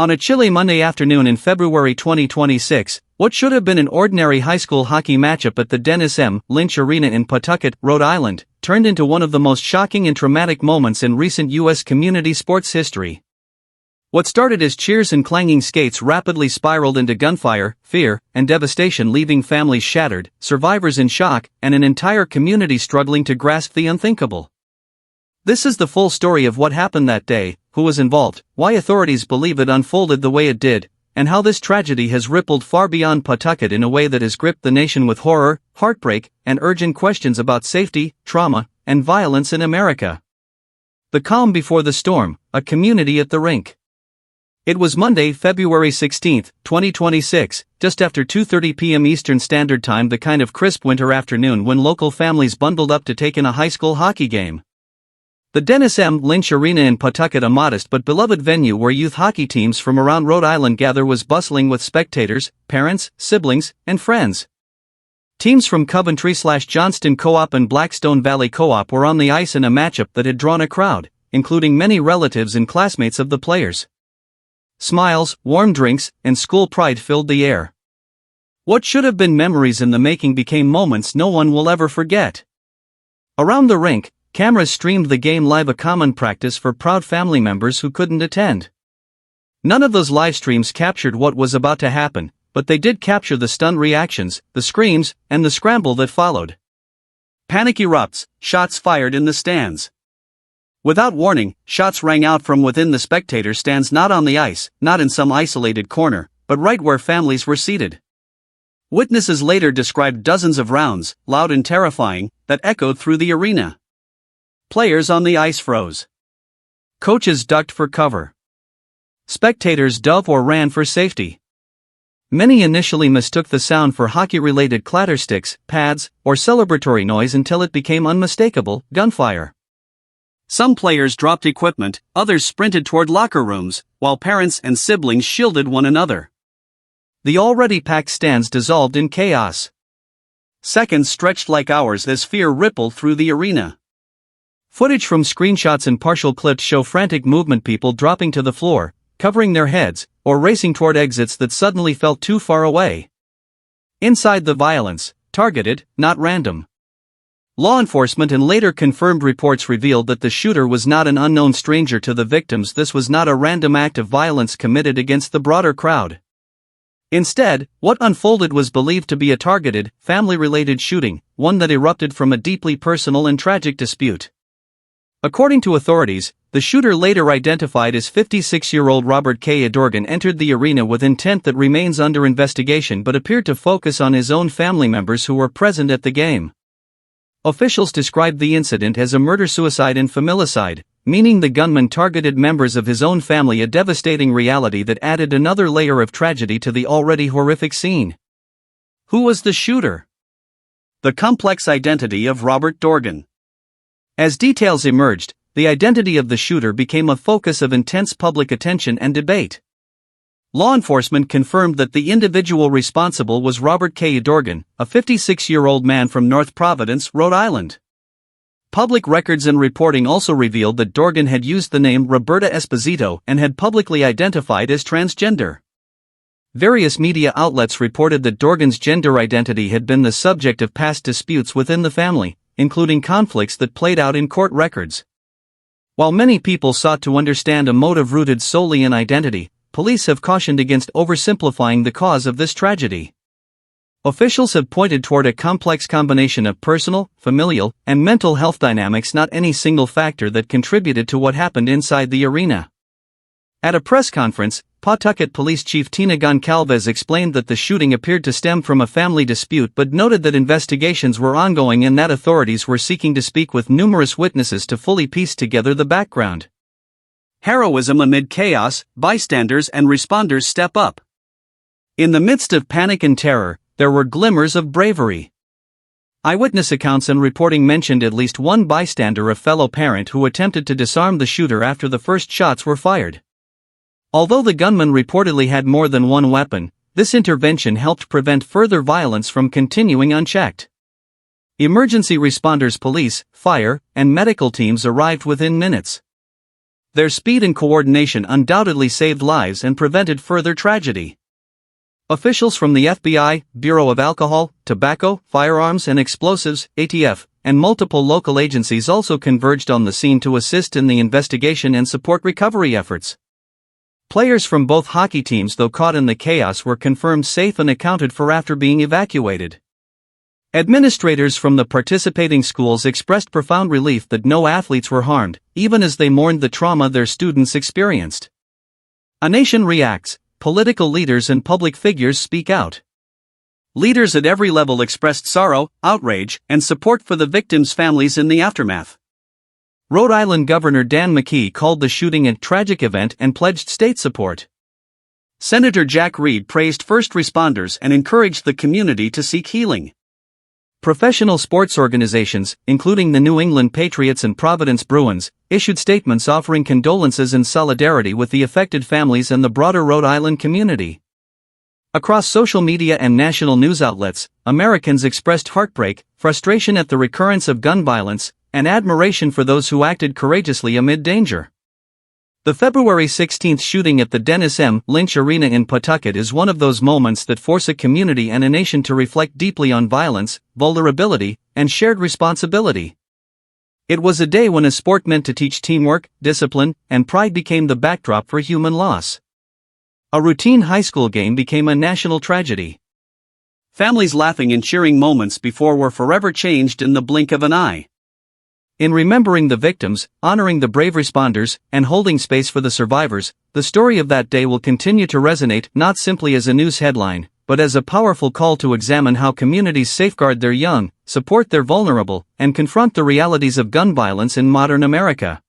On a chilly Monday afternoon in February 2026, what should have been an ordinary high school hockey matchup at the Dennis M. Lynch Arena in Pawtucket, Rhode Island, turned into one of the most shocking and traumatic moments in recent U.S. community sports history. What started as cheers and clanging skates rapidly spiraled into gunfire, fear, and devastation, leaving families shattered, survivors in shock, and an entire community struggling to grasp the unthinkable. This is the full story of what happened that day, who was involved, why authorities believe it unfolded the way it did, and how this tragedy has rippled far beyond Pawtucket in a way that has gripped the nation with horror, heartbreak, and urgent questions about safety, trauma, and violence in America. The calm before the storm, a community at the rink. It was Monday, February 16, 2026, just after 2:30 p.m. Eastern Standard Time, the kind of crisp winter afternoon when local families bundled up to take in a high school hockey game. The Dennis M. Lynch Arena in Pawtucket, a modest but beloved venue where youth hockey teams from around Rhode Island gather, was bustling with spectators, parents, siblings, and friends. Teams from Coventry/Johnston Co-op and Blackstone Valley Co-op were on the ice in a matchup that had drawn a crowd, including many relatives and classmates of the players. Smiles, warm drinks, and school pride filled the air. What should have been memories in the making became moments no one will ever forget. Around the rink, cameras streamed the game live, a common practice for proud family members who couldn't attend. None of those live streams captured what was about to happen, but they did capture the stunned reactions, the screams, and the scramble that followed. Panic erupts, shots fired in the stands. Without warning, shots rang out from within the spectator stands, not on the ice, not in some isolated corner, but right where families were seated. Witnesses later described dozens of rounds, loud and terrifying, that echoed through the arena. Players on the ice froze. Coaches ducked for cover. Spectators dove or ran for safety. Many initially mistook the sound for hockey-related clattersticks, pads, or celebratory noise until it became unmistakable: gunfire. Some players dropped equipment, others sprinted toward locker rooms, while parents and siblings shielded one another. The already packed stands dissolved in chaos. Seconds stretched like hours as fear rippled through the arena. Footage from screenshots and partial clips show frantic movement, people dropping to the floor, covering their heads, or racing toward exits that suddenly felt too far away. Inside, the violence, targeted, not random. Law enforcement and later confirmed reports revealed that the shooter was not an unknown stranger to the victims. This was not a random act of violence committed against the broader crowd. Instead, what unfolded was believed to be a targeted, family-related shooting, one that erupted from a deeply personal and tragic dispute. According to authorities, the shooter, later identified as 56-year-old Robert K. Dorgan, entered the arena with intent that remains under investigation, but appeared to focus on his own family members who were present at the game. Officials described the incident as a murder-suicide and familicide, meaning the gunman targeted members of his own family, a devastating reality that added another layer of tragedy to the already horrific scene. Who was the shooter? The complex identity of Robert Dorgan. As details emerged, the identity of the shooter became a focus of intense public attention and debate. Law enforcement confirmed that the individual responsible was Robert K. Dorgan, a 56-year-old man from North Providence, Rhode Island. Public records and reporting also revealed that Dorgan had used the name Roberta Esposito and had publicly identified as transgender. Various media outlets reported that Dorgan's gender identity had been the subject of past disputes within the family, including conflicts that played out in court records. While many people sought to understand a motive rooted solely in identity, police have cautioned against oversimplifying the cause of this tragedy. Officials have pointed toward a complex combination of personal, familial, and mental health dynamics, not any single factor that contributed to what happened inside the arena. At a press conference, Pawtucket Police Chief Tina Goncalves explained that the shooting appeared to stem from a family dispute, but noted that investigations were ongoing and that authorities were seeking to speak with numerous witnesses to fully piece together the background. Heroism amid chaos, bystanders and responders step up. In the midst of panic and terror, there were glimmers of bravery. Eyewitness accounts and reporting mentioned at least one bystander, a fellow parent, who attempted to disarm the shooter after the first shots were fired. Although the gunman reportedly had more than one weapon, this intervention helped prevent further violence from continuing unchecked. Emergency responders, police, fire, and medical teams arrived within minutes. Their speed and coordination undoubtedly saved lives and prevented further tragedy. Officials from the FBI, Bureau of Alcohol, Tobacco, Firearms and Explosives, ATF, and multiple local agencies also converged on the scene to assist in the investigation and support recovery efforts. Players from both hockey teams, though caught in the chaos, were confirmed safe and accounted for after being evacuated. Administrators from the participating schools expressed profound relief that no athletes were harmed, even as they mourned the trauma their students experienced. A nation reacts. Political leaders and public figures speak out. Leaders at every level expressed sorrow, outrage, and support for the victims' families in the aftermath. Rhode Island Governor Dan McKee called the shooting a tragic event and pledged state support. Senator Jack Reed praised first responders and encouraged the community to seek healing. Professional sports organizations, including the New England Patriots and Providence Bruins, issued statements offering condolences and solidarity with the affected families and the broader Rhode Island community. Across social media and national news outlets, Americans expressed heartbreak, frustration at the recurrence of gun violence, and admiration for those who acted courageously amid danger. The February 16 shooting at the Dennis M. Lynch Arena in Pawtucket is one of those moments that force a community and a nation to reflect deeply on violence, vulnerability, and shared responsibility. It was a day when a sport meant to teach teamwork, discipline, and pride became the backdrop for human loss. A routine high school game became a national tragedy. Families laughing and cheering moments before were forever changed in the blink of an eye. In remembering the victims, honoring the brave responders, and holding space for the survivors, the story of that day will continue to resonate not simply as a news headline, but as a powerful call to examine how communities safeguard their young, support their vulnerable, and confront the realities of gun violence in modern America.